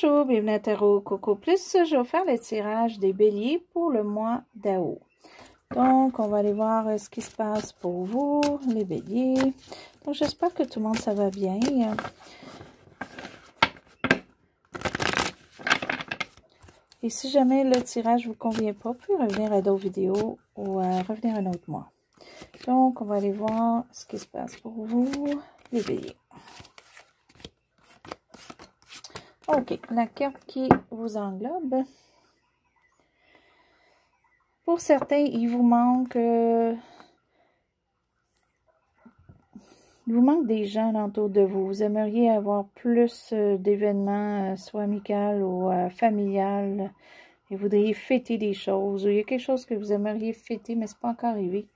Bonjour, bienvenue à Tarot Coco Plus. Je vais faire le tirage des béliers pour le mois d'août. Donc, on va aller voir ce qui se passe pour vous, les béliers. Donc, j'espère que tout le monde, ça va bien. Et si jamais le tirage ne vous convient pas, vous pouvez revenir à d'autres vidéos ou revenir un autre mois. Donc, on va aller voir ce qui se passe pour vous, les béliers. OK, la carte qui vous englobe. Pour certains, il vous manque des gens autour de vous. Vous aimeriez avoir plus d'événements, soit amicaux ou familial. Et vous voudriez fêter des choses. Ou il y a quelque chose que vous aimeriez fêter, mais ce n'est pas encore arrivé.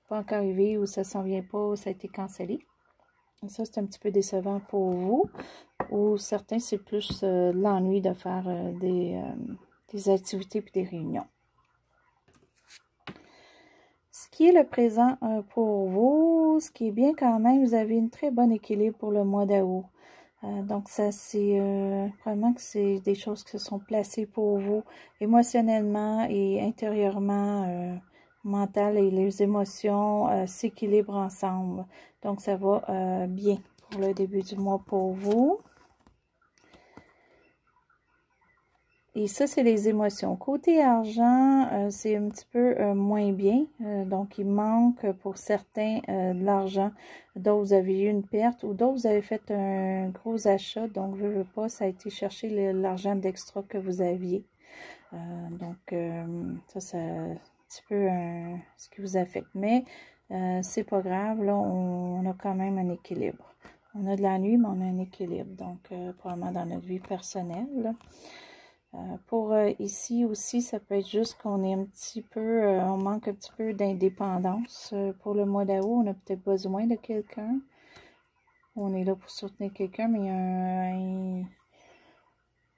Pas encore arrivé, ou ça ne s'en vient pas, ou ça a été cancellé. Et ça, c'est un petit peu décevant pour vous. Ou certains, c'est plus l'ennui de faire des activités et des réunions. Ce qui est le présent pour vous, ce qui est bien quand même, vous avez une très bonne équilibre pour le mois d'août. Donc ça, c'est vraiment que c'est des choses qui se sont placées pour vous émotionnellement et intérieurement, mental et les émotions s'équilibrent ensemble. Donc ça va bien pour le début du mois pour vous. Et ça, c'est les émotions. Côté argent, c'est un petit peu moins bien. Donc, il manque pour certains de l'argent. D'autres, vous avez eu une perte ou d'autres, vous avez fait un gros achat. Donc, je veux pas, ça a été chercher l'argent d'extra que vous aviez. Ça, c'est un petit peu ce qui vous affecte. Mais, c'est pas grave. Là, on a quand même un équilibre. On a de la nuit, mais on a un équilibre. Donc, probablement dans notre vie personnelle, là. Pour ici aussi, ça peut être juste qu'on est un petit peu, on manque un petit peu d'indépendance. Pour le mois d'août, on a peut-être besoin de quelqu'un. On est là pour soutenir quelqu'un, mais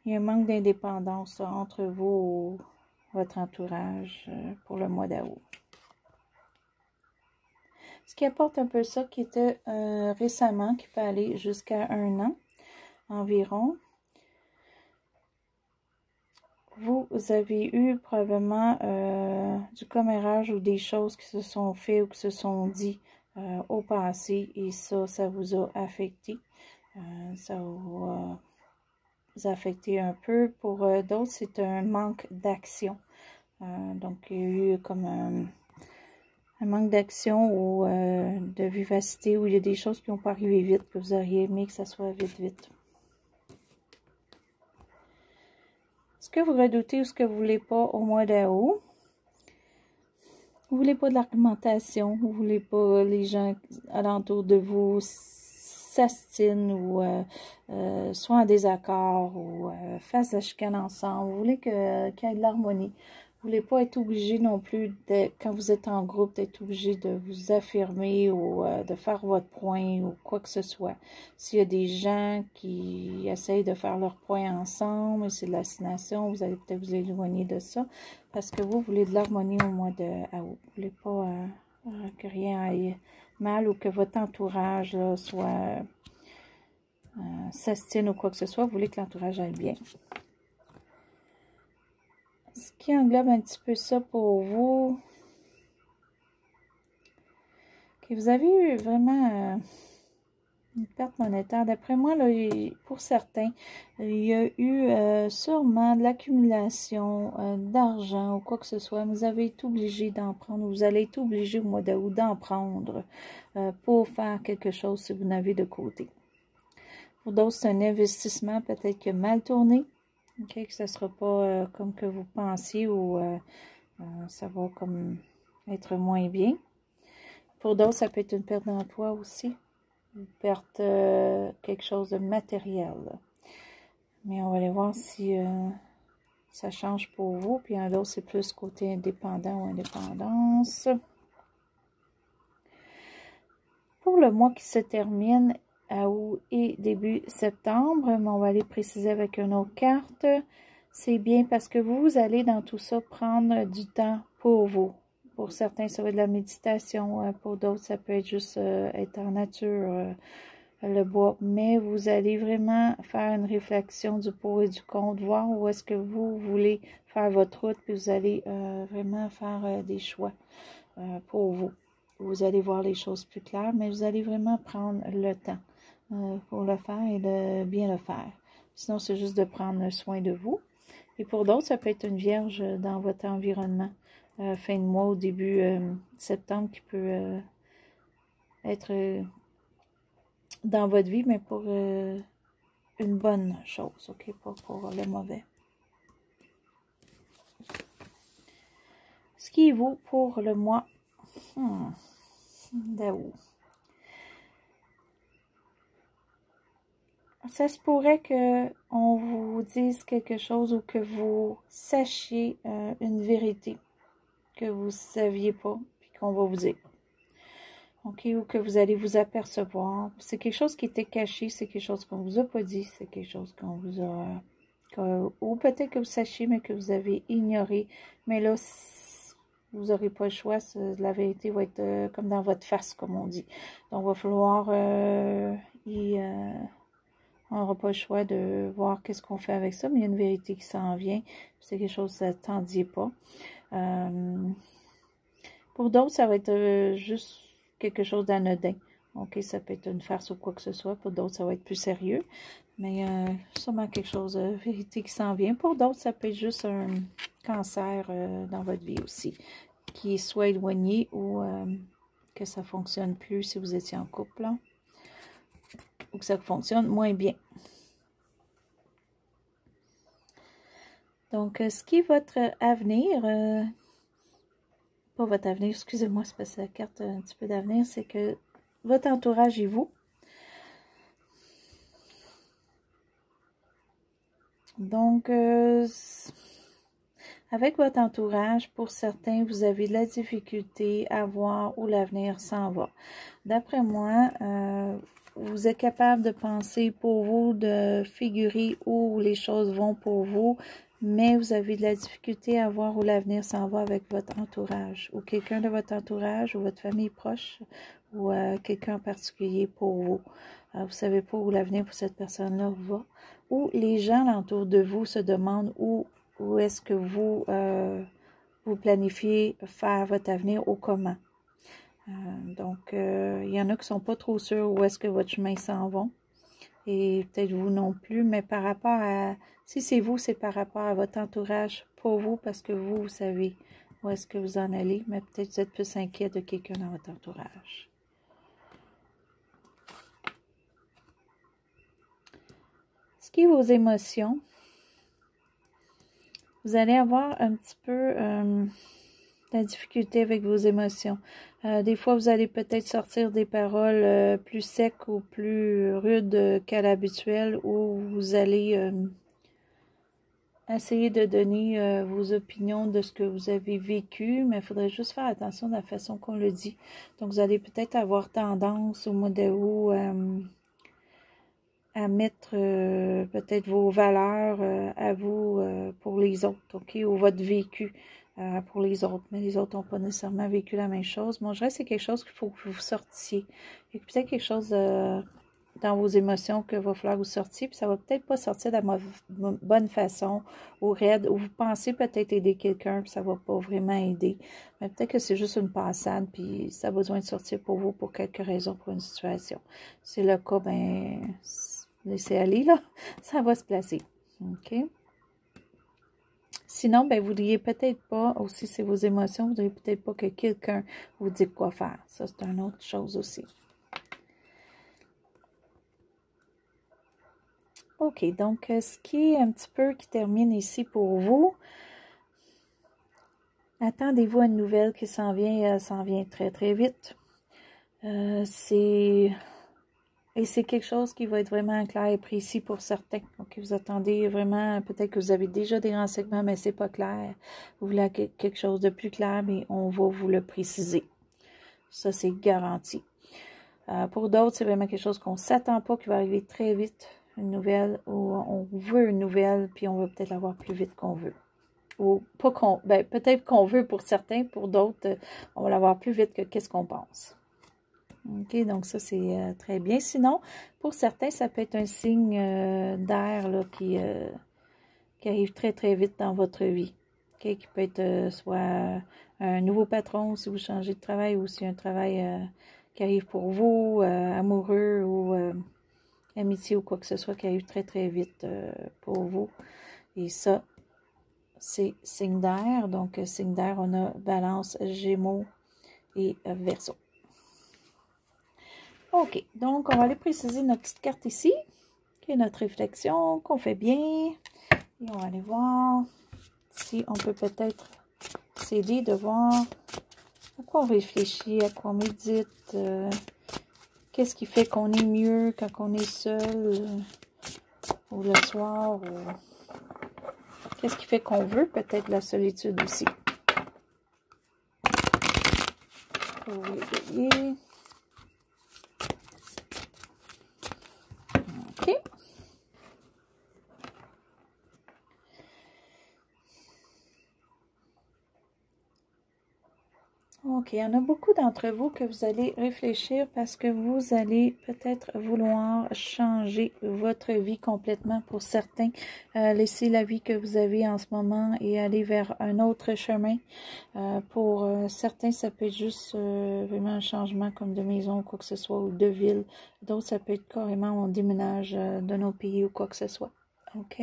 il y a un manque d'indépendance entre vous et votre entourage pour le mois d'août. Ce qui apporte un peu ça qui était récemment, qui peut aller jusqu'à 1 an environ. Vous avez eu probablement du commérage ou des choses qui se sont faites ou qui se sont dites au passé et ça vous a affecté. Ça va vous affecter un peu. Pour d'autres, c'est un manque d'action. Donc, il y a eu comme un manque d'action ou de vivacité où il y a des choses qui n'ont pas arrivé vite, que vous auriez aimé que ça soit vite. Ce que vous redoutez ou ce que vous ne voulez pas au mois d'août. Vous ne voulez pas de l'argumentation. Vous ne voulez pas les gens alentour de vous s'astinent ou soient en désaccord ou fassent la chicane ensemble. Vous voulez qu'il y ait de l'harmonie. Vous ne voulez pas être obligé non plus, quand vous êtes en groupe, d'être obligé de vous affirmer ou de faire votre point ou quoi que ce soit. S'il y a des gens qui essayent de faire leur point ensemble et c'est de l'assignation, vous allez peut-être vous éloigner de ça parce que vous voulez de l'harmonie au mois d'août. Vous ne voulez pas que rien aille mal ou que votre entourage là, soit s'astine ou quoi que ce soit. Vous voulez que l'entourage aille bien. Ce qui englobe un petit peu ça pour vous. Okay, vous avez eu vraiment une perte monétaire. D'après moi, là, pour certains, il y a eu sûrement de l'accumulation d'argent ou quoi que ce soit. Vous avez été obligé d'en prendre. Vous allez être obligé au mois d'août d'en prendre pour faire quelque chose si vous n'avez de côté. Pour d'autres, c'est un investissement peut-être qui a mal tourné. Okay, que ce ne sera pas comme que vous pensiez ou ça va comme être moins bien. Pour d'autres, ça peut être une perte d'emploi aussi. Une perte quelque chose de matériel. Mais on va aller voir si ça change pour vous. Puis un autre, c'est plus côté indépendant ou indépendance. Pour le mois qui se termine à août et début septembre, mais on va aller préciser avec une autre carte. C'est bien parce que vous allez dans tout ça prendre du temps pour vous. Pour certains, ça va être de la méditation. Pour d'autres, ça peut être juste être en nature, le bois, mais vous allez vraiment faire une réflexion du pour et du contre, voir où est-ce que vous voulez faire votre route, puis vous allez vraiment faire des choix pour vous. Vous allez voir les choses plus claires, mais vous allez vraiment prendre le temps pour le faire et de bien le faire. Sinon, c'est juste de prendre soin de vous. Et pour d'autres, ça peut être une vierge dans votre environnement. Fin de mois, au début septembre, qui peut être dans votre vie, mais pour une bonne chose, ok? Pas pour le mauvais. Ce qui vaut pour le mois d'août. Ça se pourrait qu'on vous dise quelque chose ou que vous sachiez une vérité que vous ne saviez pas, puis qu'on va vous dire. OK, ou que vous allez vous apercevoir. C'est quelque chose qui était caché, c'est quelque chose qu'on ne vous a pas dit, c'est quelque chose qu'on vous a... ou peut-être que vous sachiez, mais que vous avez ignoré. Mais là, vous n'aurez pas le choix, la vérité va être comme dans votre face, comme on dit. Donc, il va falloir on n'aura pas le choix de voir qu'est-ce qu'on fait avec ça, mais il y a une vérité qui s'en vient. C'est quelque chose que vous n'attendiez pas. Pour d'autres, ça va être juste quelque chose d'anodin. OK, ça peut être une farce ou quoi que ce soit. Pour d'autres, ça va être plus sérieux. Mais sûrement quelque chose de vérité qui s'en vient. Pour d'autres, ça peut être juste un cancer dans votre vie aussi, qui est soit éloigné ou que ça ne fonctionne plus si vous étiez en couple, là, ou que ça fonctionne moins bien. Donc, ce qui est votre avenir, pas votre avenir, excusez-moi, c'est parce que la carte un petit peu d'avenir, c'est que votre entourage et vous. Donc, avec votre entourage, pour certains, vous avez de la difficulté à voir où l'avenir s'en va. D'après moi, vous êtes capable de penser pour vous, de figurer où les choses vont pour vous, mais vous avez de la difficulté à voir où l'avenir s'en va avec votre entourage, ou quelqu'un de votre entourage, ou votre famille proche, ou quelqu'un en particulier pour vous. Vous ne savez pas où l'avenir pour cette personne-là va, ou les gens autour de vous se demandent où est-ce que vous, vous planifiez faire votre avenir ou comment. Donc, il y en a qui ne sont pas trop sûrs où est-ce que votre chemin s'en va. Et peut-être vous non plus, mais par rapport à... Si c'est vous, c'est par rapport à votre entourage, pour vous, parce que vous savez où est-ce que vous en allez, mais peut-être vous êtes plus inquiet de quelqu'un dans votre entourage. Ce qui est vos émotions, vous allez avoir un petit peu la difficulté avec vos émotions. Des fois, vous allez peut-être sortir des paroles plus secs ou plus rudes qu'à l'habituel, ou vous allez essayer de donner vos opinions de ce que vous avez vécu, mais il faudrait juste faire attention de la façon qu'on le dit. Donc, vous allez peut-être avoir tendance au mois d'août à mettre peut-être vos valeurs à vous pour les autres, OK, ou votre vécu pour les autres, mais les autres n'ont pas nécessairement vécu la même chose. Moi, je dirais que c'est quelque chose qu'il faut que vous sortiez. Il y a peut-être quelque chose dans vos émotions qu'il va falloir que vous sortiez, puis ça va peut-être pas sortir de la bonne façon, ou raide, ou vous pensez peut-être aider quelqu'un, puis ça va pas vraiment aider. Mais peut-être que c'est juste une passade, puis ça a besoin de sortir pour vous pour quelque raison, pour une situation. Si c'est le cas, ben... laissez aller, là, ça va se placer. OK? Sinon, ben, vous ne voudriez peut-être pas, aussi c'est vos émotions, vous ne voudriez peut-être pas que quelqu'un vous dise quoi faire. Ça, c'est une autre chose aussi. OK, donc, ce qui est un petit peu qui termine ici pour vous, attendez-vous à une nouvelle qui s'en vient très, très vite. Et c'est quelque chose qui va être vraiment clair et précis pour certains. Donc, vous attendez vraiment, peut-être que vous avez déjà des renseignements, mais c'est pas clair. Vous voulez quelque chose de plus clair, mais on va vous le préciser. Ça, c'est garanti. Pour d'autres, c'est vraiment quelque chose qu'on ne s'attend pas, qui va arriver très vite. Une nouvelle, ou on veut une nouvelle, puis on va peut-être l'avoir plus vite qu'on veut. Ou pas qu'on, peut-être qu'on veut pour certains, pour d'autres, on va l'avoir plus vite que qu'est-ce qu'on pense. OK, donc ça, c'est très bien. Sinon, pour certains, ça peut être un signe d'air là, qui arrive très, très vite dans votre vie. OK, qui peut être soit un nouveau patron si vous changez de travail ou si un travail qui arrive pour vous, amoureux ou amitié ou quoi que ce soit qui arrive très, très vite pour vous. Et ça, c'est signe d'air. Donc, signe d'air, on a Balance, Gémeaux et Verseau. OK, donc on va aller préciser notre petite carte ici, qui est notre réflexion, qu'on fait bien. Et on va aller voir si on peut peut-être s'aider de voir à quoi on réfléchit, à quoi on médite, qu'est-ce qui fait qu'on est mieux quand on est seul, ou le soir, ou qu'est-ce qui fait qu'on veut peut-être la solitude aussi. Pour les béliers. OK. OK, il y en a beaucoup d'entre vous que vous allez réfléchir parce que vous allez peut-être vouloir changer votre vie complètement pour certains. Laisser la vie que vous avez en ce moment et aller vers un autre chemin. Pour certains, ça peut être juste vraiment un changement comme de maison ou quoi que ce soit, ou de ville. D'autres, ça peut être carrément on déménage de nos pays ou quoi que ce soit. OK?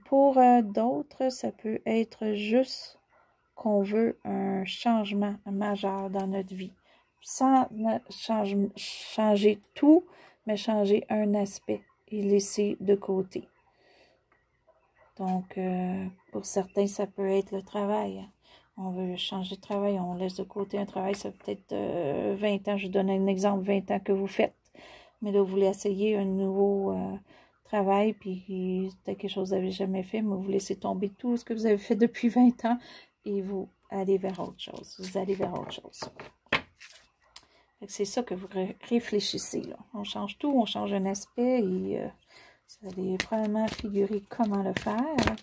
Pour d'autres, ça peut être juste qu'on veut un changement majeur dans notre vie. Sans changer tout, mais changer un aspect et laisser de côté. Donc, pour certains, ça peut être le travail. On veut changer de travail, on laisse de côté un travail, ça peut être 20 ans, je donne un exemple, 20 ans que vous faites. Mais là, vous voulez essayer un nouveau travail, puis c'était quelque chose que vous n'avez jamais fait, mais vous laissez tomber tout ce que vous avez fait depuis 20 ans et vous allez vers autre chose. Vous allez vers autre chose. C'est ça que vous réfléchissez, là. On change tout, on change un aspect et vous allez probablement figurer comment le faire.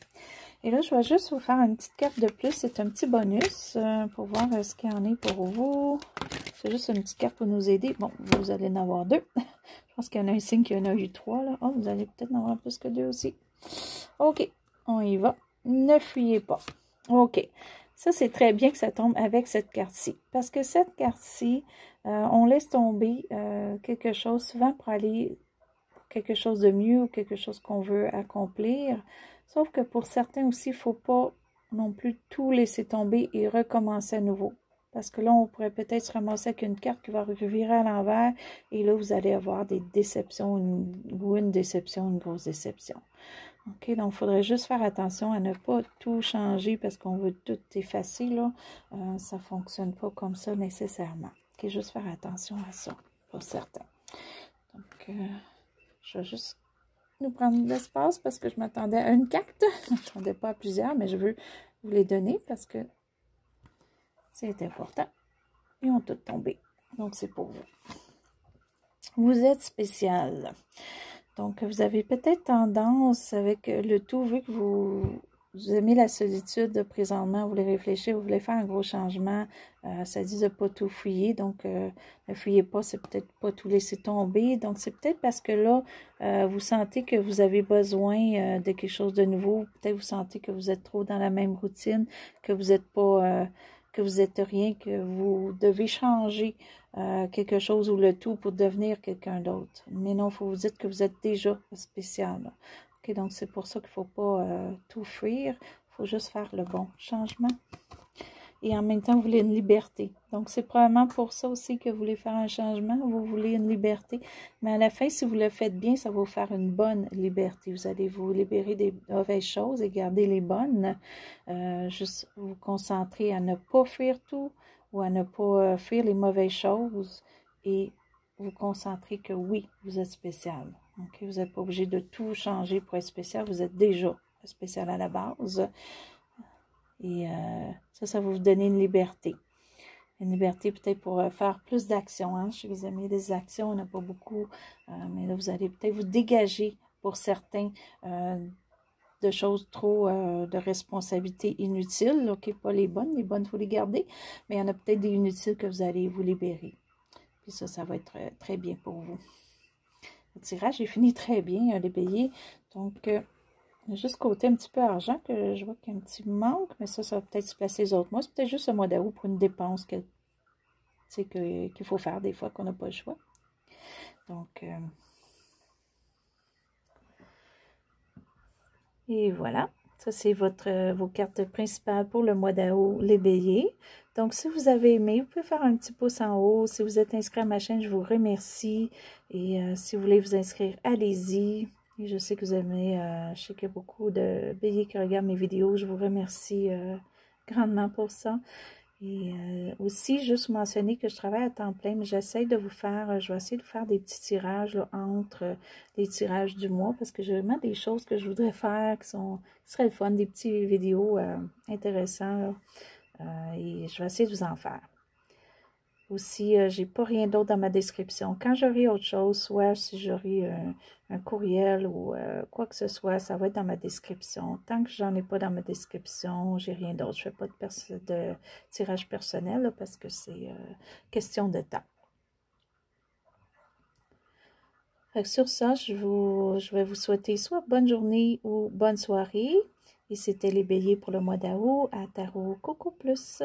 Et là, je vais juste vous faire une petite carte de plus. C'est un petit bonus pour voir ce qu'il y en est pour vous. C'est juste une petite carte pour nous aider. Bon, vous allez en avoir deux. Je pense qu'il y en a un signe qu'il y en a eu trois, là. Oh, vous allez peut-être en avoir plus que deux aussi. OK, on y va. Ne fuyez pas. OK. Ça, c'est très bien que ça tombe avec cette carte-ci. Parce que cette carte-ci, on laisse tomber quelque chose souvent pour aller pour quelque chose de mieux ou quelque chose qu'on veut accomplir. Sauf que pour certains aussi, il ne faut pas non plus tout laisser tomber et recommencer à nouveau. Parce que là, on pourrait peut-être se ramasser avec une carte qui va revirer à l'envers. Et là, vous allez avoir des déceptions, une déception, une grosse déception. OK, donc il faudrait juste faire attention à ne pas tout changer parce qu'on veut tout effacer, là. Ça ne fonctionne pas comme ça nécessairement. OK, juste faire attention à ça, pour certains. Donc, je vais juste nous prendre de l'espace parce que je m'attendais à une carte. Je ne m'attendais pas à plusieurs, mais je veux vous les donner parce que c'est important. Ils ont tous tombé. Donc, c'est pour vous. Vous êtes spécial. Donc, vous avez peut-être tendance avec le tout, vu que vous aimez la solitude présentement, vous voulez réfléchir, vous voulez faire un gros changement, ça dit de ne pas tout fouiller, donc ne fuyez pas, c'est peut-être pas tout laisser tomber, donc c'est peut-être parce que là, vous sentez que vous avez besoin de quelque chose de nouveau, peut-être vous sentez que vous êtes trop dans la même routine, que vous n'êtes pas, que vous n'êtes rien, que vous devez changer quelque chose ou le tout pour devenir quelqu'un d'autre. Mais non, il faut vous dire que vous êtes déjà spécial. Là. OK, donc c'est pour ça qu'il ne faut pas tout fuir. Il faut juste faire le bon changement. Et en même temps, vous voulez une liberté. Donc, c'est probablement pour ça aussi que vous voulez faire un changement. Vous voulez une liberté. Mais à la fin, si vous le faites bien, ça va vous faire une bonne liberté. Vous allez vous libérer des mauvaises choses et garder les bonnes. Juste vous concentrer à ne pas fuir tout ou à ne pas fuir les mauvaises choses et vous concentrer que oui, vous êtes spécial. Okay? Vous n'êtes pas obligé de tout changer pour être spécial. Vous êtes déjà spécial à la base. Et ça va vous donner une liberté. Une liberté peut-être pour faire plus d'actions. Hein? Je sais que vous aimez des actions, on n'a pas beaucoup. Mais là, vous allez peut-être vous dégager pour certains de choses trop de responsabilités inutiles. OK, pas les bonnes. Les bonnes, il faut les garder. Mais il y en a peut-être des inutiles que vous allez vous libérer. Puis ça va être très bien pour vous. Le tirage est fini très bien, les béliers. Donc, juste côté un petit peu argent, que je vois qu'il y a un petit manque, mais ça va peut-être se placer les autres mois. C'est peut-être juste le mois d'août pour une dépense qu'il faut faire des fois qu'on n'a pas le choix. Donc, et voilà. Ça, c'est vos cartes principales pour le mois d'août, les béliers. Donc, si vous avez aimé, vous pouvez faire un petit pouce en haut. Si vous êtes inscrit à ma chaîne, je vous remercie. Et si vous voulez vous inscrire, allez-y. Et je sais que vous aimez, je sais qu'il y a beaucoup de béliers qui regardent mes vidéos. Je vous remercie grandement pour ça. Et aussi, juste mentionner que je travaille à temps plein, mais j'essaie de vous faire, je vais essayer de faire des petits tirages là, entre les tirages du mois, parce que j'ai vraiment des choses que je voudrais faire qui seraient le fun, des petites vidéos intéressantes, et je vais essayer de vous en faire. Aussi, j'ai pas rien d'autre dans ma description. Quand j'aurai autre chose, soit si j'aurai un courriel ou quoi que ce soit, ça va être dans ma description. Tant que j'en ai pas dans ma description, j'ai rien d'autre. Je fais pas de tirage personnel là, parce que c'est question de temps. Sur ça, je vais vous souhaiter soit bonne journée ou bonne soirée. Et c'était les béliers pour le mois d'août à Tarot Coco Plus.